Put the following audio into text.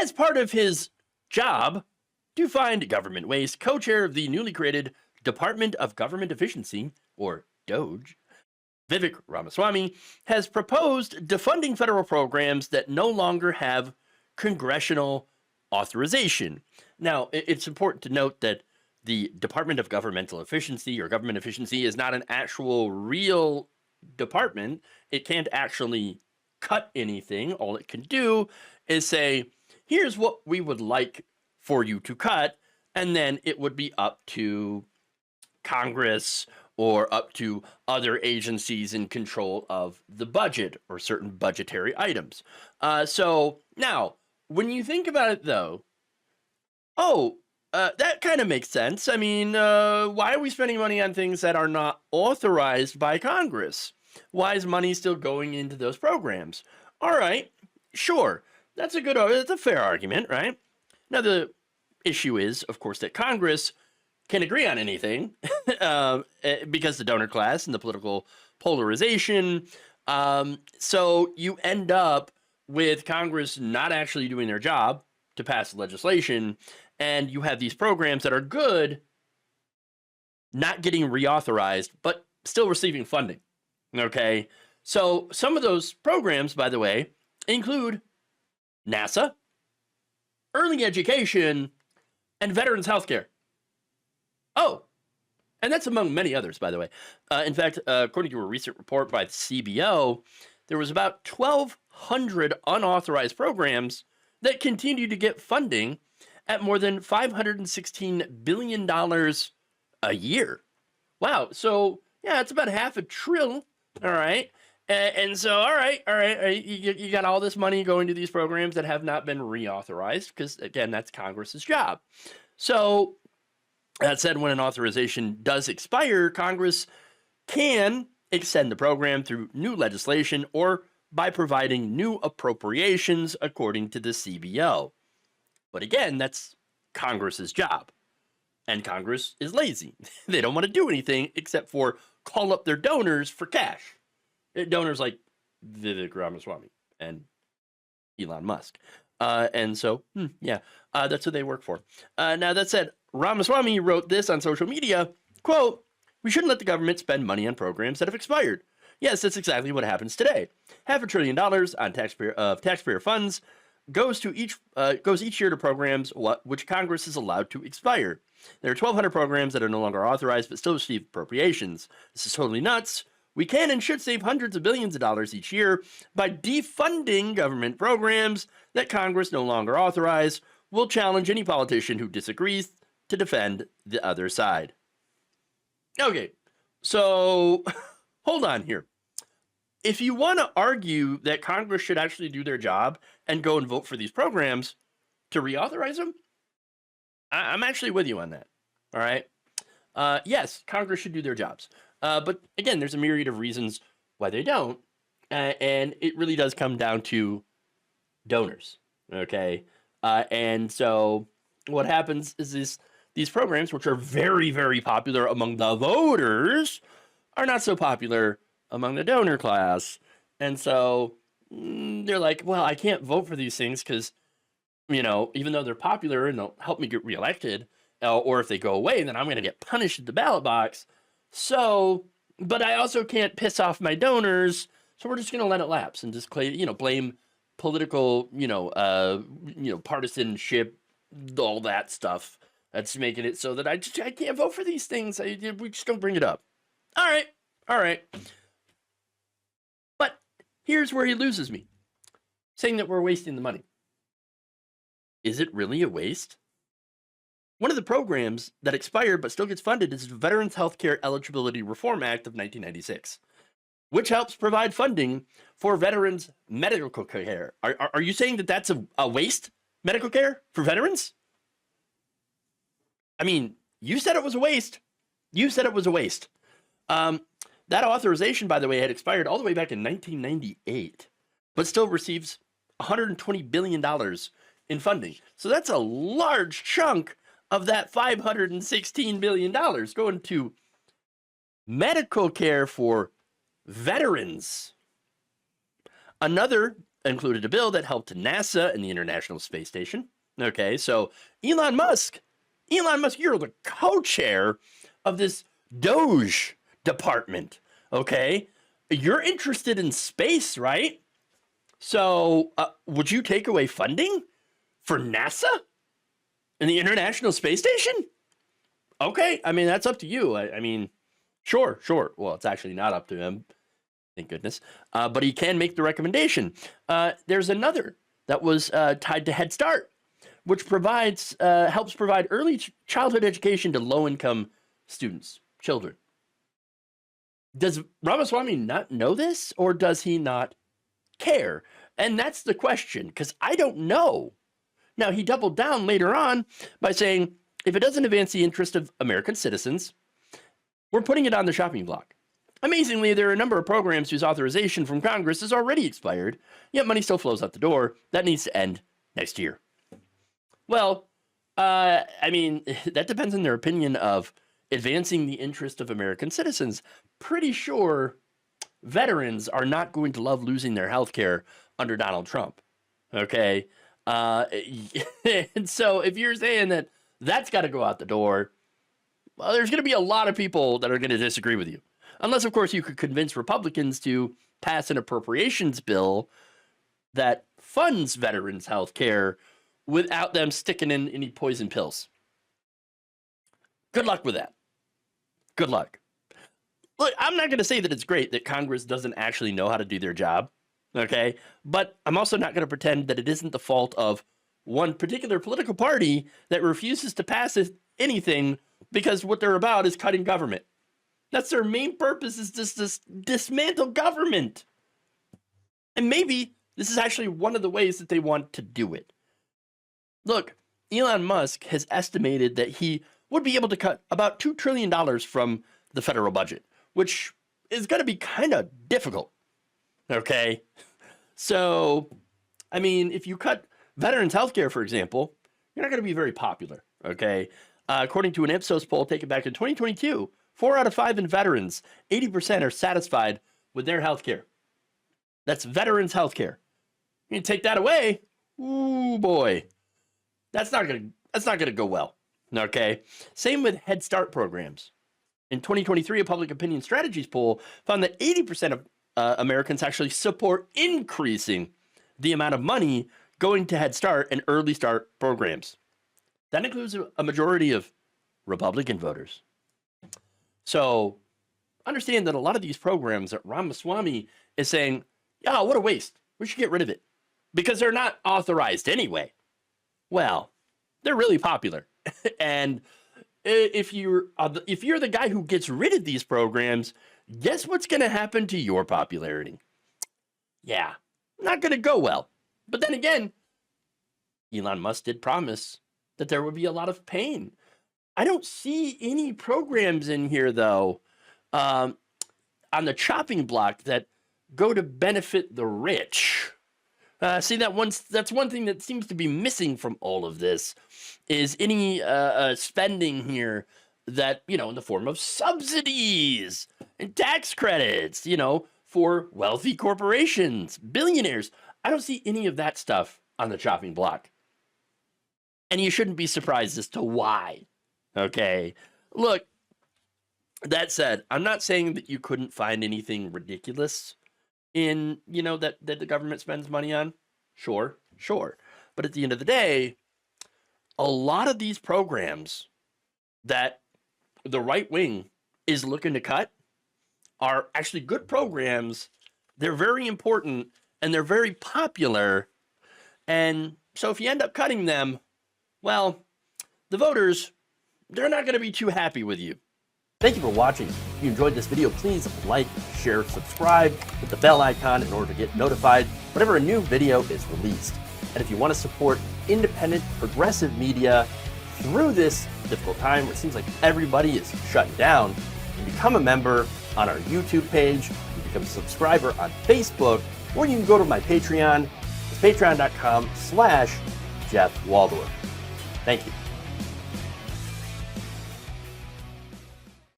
As part of his job to find government waste, co-chair of the newly created Department of Government Efficiency, or DOGE, Vivek Ramaswamy, has proposed defunding federal programs that no longer have congressional authorization. Now, it's important to note that the Department of Governmental Efficiency or Government Efficiency is not an actual real department. It can't actually cut anything. All it can do is say, here's what we would like for you to cut, and then it would be up to Congress or up to other agencies in control of the budget or certain budgetary items. So now, when you think about it, though, that kind of makes sense. I mean, why are we spending money on things that are not authorized by Congress? Why is money still going into those programs? All right, sure. That's a fair argument, right? Now, the issue is, of course, that Congress can agree on anything because the donor class and the political polarization. So you end up with Congress not actually doing their job to pass legislation, and you have these programs that are good, not getting reauthorized, but still receiving funding. Okay, so some of those programs, by the way, include NASA, early education, and veterans healthcare. Oh, and that's among many others, by the way. In fact, according to a recent report by the CBO, there was about 1,200 unauthorized programs that continue to get funding at more than $516 billion a year. Wow. So, yeah, it's about $500 billion. All right. And so, all right. You got all this money going to these programs that have not been reauthorized because, again, that's Congress's job. So, that said, when an authorization does expire, Congress can extend the program through new legislation or by providing new appropriations, according to the CBO. But again, that's Congress's job. And Congress is lazy. They don't want to do anything except for call up their donors for cash. Donors like Vivek Ramaswamy and Elon Musk. And so, that's what they work for. Now, that said, Ramaswamy wrote this on social media, quote, "We shouldn't let the government spend money on programs that have expired. Yes, that's exactly what happens today. $500 billion on taxpayer funds goes each year to programs which Congress is allowed to expire. There are 1,200 programs that are no longer authorized but still receive appropriations. This is totally nuts. We can and should save hundreds of billions of dollars each year by defunding government programs that Congress no longer authorize. We'll challenge any politician who disagrees to defend the other side." Okay, so hold on here. If you want to argue that Congress should actually do their job and go and vote for these programs to reauthorize them, I'm actually with you on that. All right. Yes, Congress should do their jobs. But again, there's a myriad of reasons why they don't. And it really does come down to donors. Okay. And so what happens is these programs, which are very, very popular among the voters, are not so popular among the donor class. And so they're like, well, I can't vote for these things because, even though they're popular and they'll help me get reelected, or if they go away, then I'm going to get punished at the ballot box. So, but I also can't piss off my donors. So we're just going to let it lapse and just blame political, partisanship, all that stuff. That's making it so that I can't vote for these things. We just don't bring it up. All right. But here's where he loses me. Saying that we're wasting the money. Is it really a waste? One of the programs that expired but still gets funded is the Veterans Healthcare Eligibility Reform Act of 1996, which helps provide funding for veterans' medical care. Are you saying that that's a waste? Medical care for veterans? I mean, you said it was a waste. That authorization, by the way, had expired all the way back in 1998, but still receives $120 billion in funding. So that's a large chunk of that $516 billion going to medical care for veterans. Another included a bill that helped NASA and the International Space Station. Okay, so Elon Musk, you're the co-chair of this DOGE department. Okay, you're interested in space, right? So would you take away funding for NASA and the International Space Station? Okay, I mean, that's up to you. I mean, sure. Well, it's actually not up to him. Thank goodness. But he can make the recommendation. There's another that was tied to Head Start, which helps provide early childhood education to low-income children. Does Ramaswamy not know this, or does he not care? And that's the question, because I don't know. Now, he doubled down later on by saying, if it doesn't advance the interest of American citizens, we're putting it on the chopping block. Amazingly, there are a number of programs whose authorization from Congress is already expired, yet money still flows out the door. That needs to end next year. Well, I mean, that depends on their opinion of advancing the interest of American citizens. Pretty sure veterans are not going to love losing their health care under Donald Trump. Okay? And so if you're saying that that's got to go out the door, well, there's going to be a lot of people that are going to disagree with you. Unless, of course, you could convince Republicans to pass an appropriations bill that funds veterans' health care without them sticking in any poison pills. Good luck with that. Good luck. Look, I'm not going to say that it's great that Congress doesn't actually know how to do their job, okay? But I'm also not going to pretend that it isn't the fault of one particular political party that refuses to pass anything because what they're about is cutting government. That's their main purpose, is just dismantle government. And maybe this is actually one of the ways that they want to do it. Look, Elon Musk has estimated that he would be able to cut about $2 trillion from the federal budget, which is going to be kind of difficult. Okay? So, I mean, if you cut veterans' health care, for example, you're not going to be very popular. Okay? According to an Ipsos poll taken back in 2022, 4 out of 5 in veterans, 80% are satisfied with their health care. That's veterans' health care. You take that away, ooh boy, that's not gonna go well. Okay. Same with Head Start programs. In 2023, a public opinion strategies poll found that 80% of Americans actually support increasing the amount of money going to Head Start and Early Start programs. That includes a majority of Republican voters. So understand that a lot of these programs that Ramaswamy is saying, yeah, what a waste. We should get rid of it because they're not authorized anyway. Well, they're really popular. And if you're the guy who gets rid of these programs, guess what's going to happen to your popularity? Yeah, not going to go well. But then again, Elon Musk did promise that there would be a lot of pain. I don't see any programs in here, though, on the chopping block that go to benefit the rich. See, that's one thing that seems to be missing from all of this is any spending here that, in the form of subsidies and tax credits, for wealthy corporations, billionaires. I don't see any of that stuff on the chopping block. And you shouldn't be surprised as to why. Okay, look, that said, I'm not saying that you couldn't find anything ridiculous in, that the government spends money on. Sure. But at the end of the day, a lot of these programs that the right wing is looking to cut are actually good programs. They're very important and they're very popular. And so if you end up cutting them, well, the voters, they're not going to be too happy with you. Thank you for watching. If you enjoyed this video, please like, share, subscribe, hit the bell icon in order to get notified whenever a new video is released. And if you want to support independent, progressive media through this difficult time where it seems like everybody is shutting down, you can become a member on our YouTube page, you can become a subscriber on Facebook, or you can go to my Patreon. It's patreon.com/Jeff Waldorf. Thank you.